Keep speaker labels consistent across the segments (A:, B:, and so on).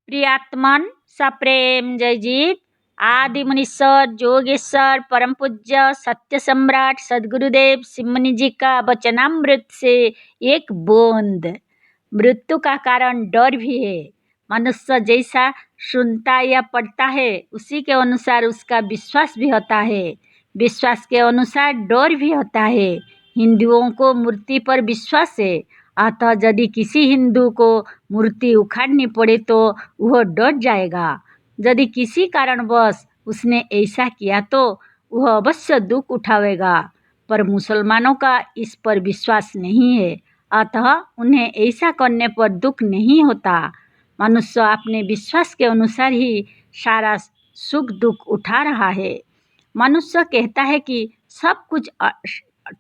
A: प्रियात्मन सप्रेम जय जीव आदि मुनीश्वर जोगेश्वर परम पूज्य सत्य सम्राट सदगुरुदेव सिमनी जी का वचनामृत से एक बूंद। मृत्यु का कारण डर भी है। मनुष्य जैसा सुनता या पढ़ता है उसी के अनुसार उसका विश्वास भी होता है। विश्वास के अनुसार डर भी होता है। हिंदुओं को मूर्ति पर विश्वास है, अतः यदि किसी हिंदू को मूर्ति उखाड़नी पड़े तो वह डर जाएगा। यदि किसी कारणवश उसने ऐसा किया तो वह अवश्य दुख उठावेगा। पर मुसलमानों का इस पर विश्वास नहीं है, अतः उन्हें ऐसा करने पर दुख नहीं होता। मनुष्य अपने विश्वास के अनुसार ही सारा सुख दुख उठा रहा है। मनुष्य कहता है कि सब कुछ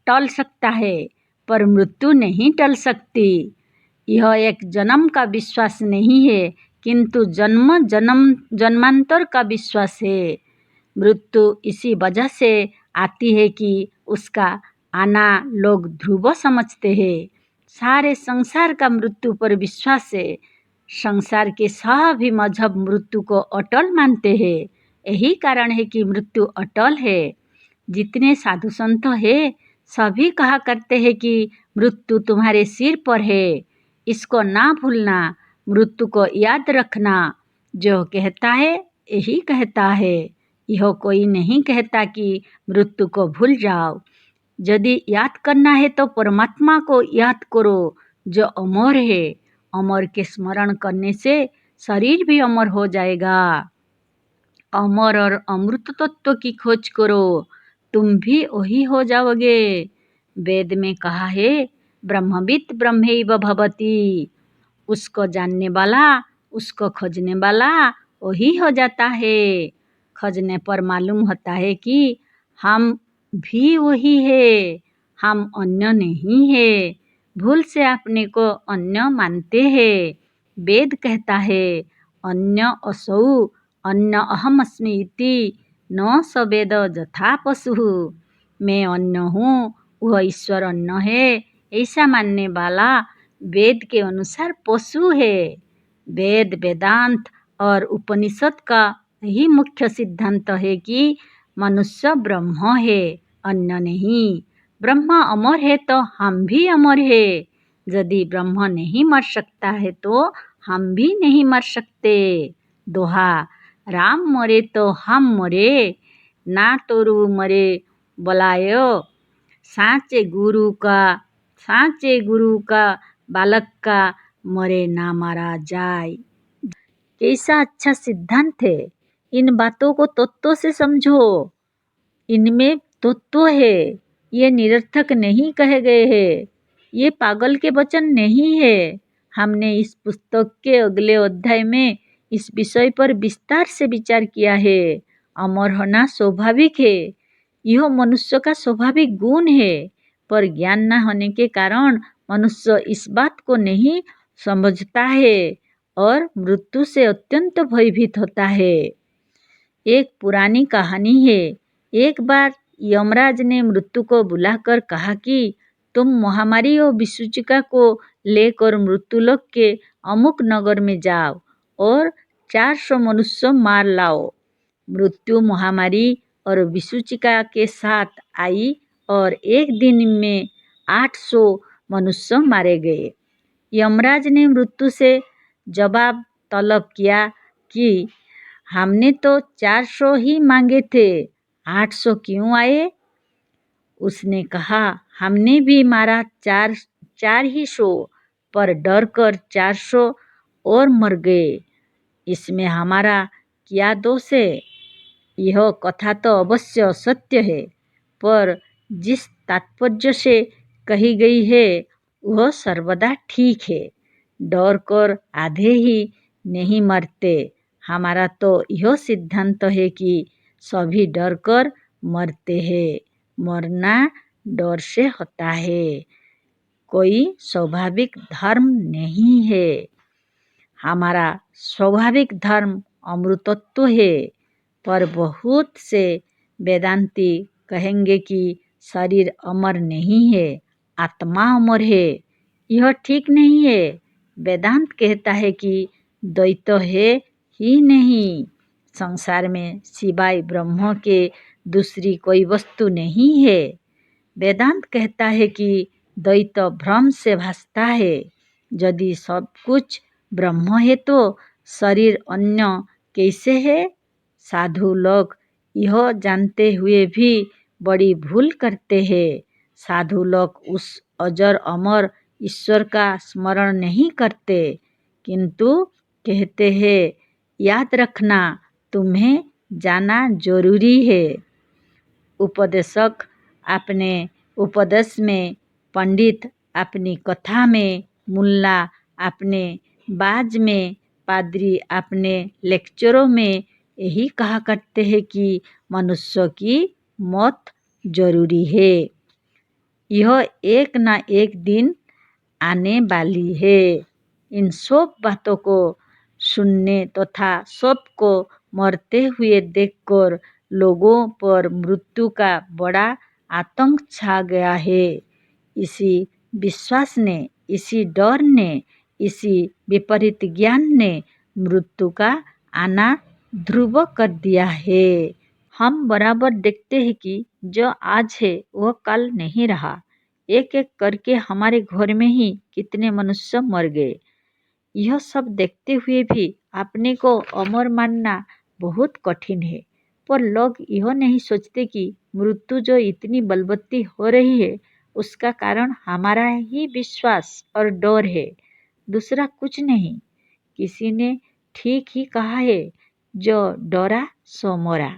A: टल सकता है, पर मृत्यु नहीं टल सकती। यह एक जन्म का विश्वास नहीं है, किंतु जन्मांतर का विश्वास है। मृत्यु इसी वजह से आती है कि उसका आना लोग ध्रुव समझते हैं। सारे संसार का मृत्यु पर विश्वास है। संसार के सभी मजहब मृत्यु को अटल मानते हैं। यही कारण है कि मृत्यु अटल है। जितने साधु संत हैं सभी कहा करते हैं कि मृत्यु तुम्हारे सिर पर है, इसको ना भूलना, मृत्यु को याद रखना। जो कहता है यही कहता है, यह कोई नहीं कहता कि मृत्यु को भूल जाओ। यदि याद करना है तो परमात्मा को याद करो जो अमर है। अमर के स्मरण करने से शरीर भी अमर हो जाएगा। अमर और अमृत तत्व की खोज करो, तुम भी वही हो जाओगे। वेद में कहा है ब्रह्मवित् ब्रह्मैव भवति। उसको जानने वाला, उसको खोजने वाला वही हो जाता है। खोजने पर मालूम होता है कि हम भी वही है, हम अन्य नहीं है। भूल से अपने को अन्य मानते हैं। वेद कहता है अन्य असौ अन्य अहम अस्मि इति न स वेद यथा पशु। मैं अन्न हूँ, वह ईश्वर अन्न है, ऐसा मानने वाला वेद के अनुसार पशु है। वेद वेदांत और उपनिषद का यही मुख्य सिद्धांत है कि मनुष्य ब्रह्म है, अन्य नहीं। ब्रह्म अमर है तो हम भी अमर है। यदि ब्रह्म नहीं मर सकता है तो हम भी नहीं मर सकते। दोहा राम मरे तो हम मरे, ना तोरू मरे बोलायो। साँचे गुरु का बालक का मरे ना मारा जाए। कैसा अच्छा सिद्धांत है। इन बातों को तत्व से समझो, इनमें तत्व है। ये निरर्थक नहीं कहे गए हैं, ये पागल के वचन नहीं है। हमने इस पुस्तक के अगले अध्याय में इस विषय पर विस्तार से विचार किया है। अमर होना स्वाभाविक है, यह मनुष्य का स्वाभाविक गुण है, पर ज्ञान न होने के कारण मनुष्य इस बात को नहीं समझता है और मृत्यु से अत्यंत भयभीत होता है। एक पुरानी कहानी है। एक बार यमराज ने मृत्यु को बुलाकर कहा कि तुम महामारी और विसूचिका को लेकर मृत्युलोक के अमुक नगर में जाओ और 400 मनुष्य मार लाओ। मृत्यु महामारी और विसूचिका के साथ आई और एक दिन में 800 मनुष्य मारे गए। यमराज ने मृत्यु से जवाब तलब किया कि हमने तो 400 ही मांगे थे, 800 क्यों आए? उसने कहा हमने भी मारा 4 ही सौ, पर डर कर 400 और मर गए। इसमें हमारा क्या दोष है? यह कथा तो अवश्य सत्य है, पर जिस तात्पर्य से कही गई है वह सर्वदा ठीक है। डर कर आधे ही नहीं मरते। हमारा तो यह सिद्धांत है कि सभी डर कर मरते हैं। मरना डर से होता है, कोई स्वाभाविक धर्म नहीं है। हमारा स्वाभाविक धर्म अमृतत्व है, पर बहुत से वेदांती कहेंगे कि शरीर अमर नहीं है, आत्मा अमर है। यह ठीक नहीं है। वेदांत कहता है कि द्वैत है ही नहीं। संसार में सिवाय ब्रह्म के दूसरी कोई वस्तु नहीं है। वेदांत कहता है कि द्वैत भ्रम से भासता है। यदि सब कुछ ब्रह्म है तो शरीर अन्य कैसे है? साधु लोग यह जानते हुए भी बड़ी भूल करते हैं। साधु लोग उस अजर अमर ईश्वर का स्मरण नहीं करते, किंतु कहते हैं याद रखना, तुम्हें जाना जरूरी है। उपदेशक अपने उपदेश में, पंडित अपनी कथा में, मुल्ला अपने बाज में, पादरी अपने लेक्चरों में यही कहा करते हैं कि मनुष्य की मौत जरूरी है। यह एक ना एक दिन आने वाली है। इन सब बातों को सुनने तथा सबको मरते हुए देखकर लोगों पर मृत्यु का बड़ा आतंक छा गया है। इसी विश्वास ने, इसी डर ने, इसी विपरीत ज्ञान ने मृत्यु का आना ध्रुव कर दिया है। हम बराबर देखते हैं कि जो आज है वह कल नहीं रहा। एक एक करके हमारे घर में ही कितने मनुष्य मर गए। यह सब देखते हुए भी अपने को अमर मानना बहुत कठिन है। पर लोग यह नहीं सोचते कि मृत्यु जो इतनी बलवत्ती हो रही है उसका कारण हमारा ही विश्वास और डर है, दूसरा कुछ नहीं। किसी ने ठीक ही कहा है, जो डरा सो मरा।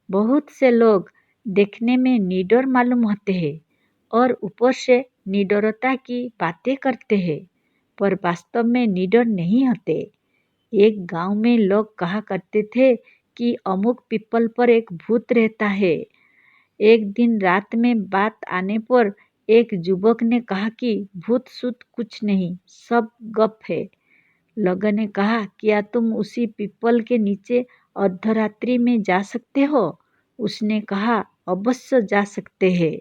A: बहुत से लोग देखने में निडर मालूम होते हैं और ऊपर से निडरता की बातें करते हैं, पर वास्तव में निडर नहीं होते। एक गांव में लोग कहा करते थे कि अमुक पीपल पर एक भूत रहता है। एक दिन रात में बात आने पर एक युवक ने कहा कि भूत सूत कुछ नहीं, सब गप है। लोगों ने कहा, क्या तुम उसी पीपल के नीचे अर्धरात्रि में जा सकते हो? उसने कहा, अवश्य जा सकते हैं।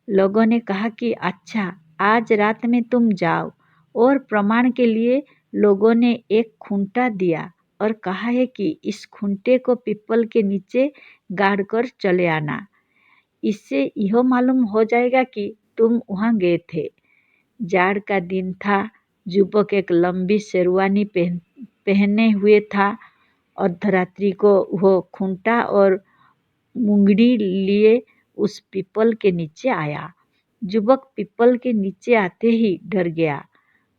A: लोगों ने कहा कि अच्छा, आज रात में तुम जाओ। और प्रमाण के लिए लोगों ने एक खूंटा दिया और कहा है कि इस खूंटे को पीपल के नीचे गाड़कर चले आना। इससे यह मालूम हो जाएगा कि तुम वहाँ गए थे। जाड़ का दिन था। युवक एक लंबी शेरवानी पहने हुए था। अर्धरात्रि को वह खूंटा और मुंगड़ी लिए उस पीपल के नीचे आया। युवक पीपल के नीचे आते ही डर गया।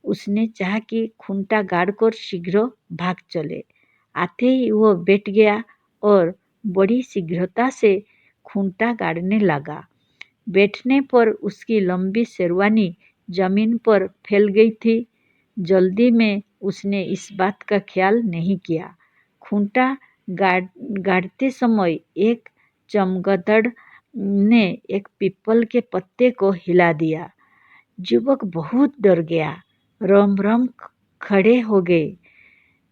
A: उसने चाहा कि खूंटा गाड़कर शीघ्र भाग चले। आते ही वह बैठ गया और बड़ी शीघ्रता से खूंटा गाड़ने लगा। बैठने पर उसकी लंबी शेरवानी जमीन पर फैल गई थी। जल्दी में उसने इस बात का ख्याल नहीं किया। खूंटा गाड़ते समय एक चमगादड़ ने एक पीपल के पत्ते को हिला दिया। युवक बहुत डर गया, रोम रोम खड़े हो गए,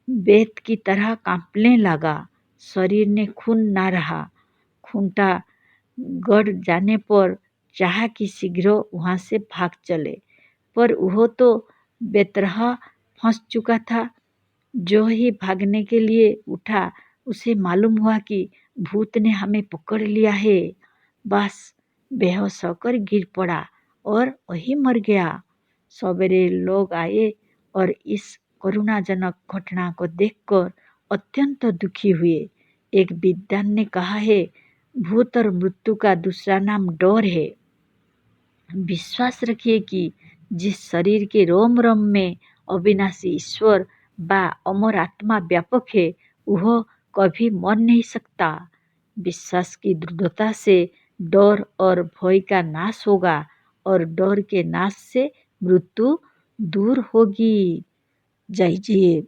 A: बेत की तरह कांपने लगा, शरीर में खून ना रहा। खूंटा गड़ जाने पर चाहा कि शीघ्र वहाँ से भाग चले, पर वह तो बेतरह फंस चुका था। जो ही भागने के लिए उठा, उसे मालूम हुआ कि भूत ने हमें पकड़ लिया है। बस बेहोश होकर गिर पड़ा और वही मर गया। सवेरे लोग आए और इस करुणाजनक घटना को देखकर अत्यंत दुखी हुए। एक विद्वान ने कहा है, भूत और मृत्यु का दूसरा नाम डर है। विश्वास रखिए कि जिस शरीर के रोम रोम में अविनाशी ईश्वर व अमर आत्मा व्यापक है, वह कभी मर नहीं सकता। विश्वास की दृढ़ता से डर और भय का नाश होगा और डर के नाश से मृत्यु दूर होगी। जय जीव।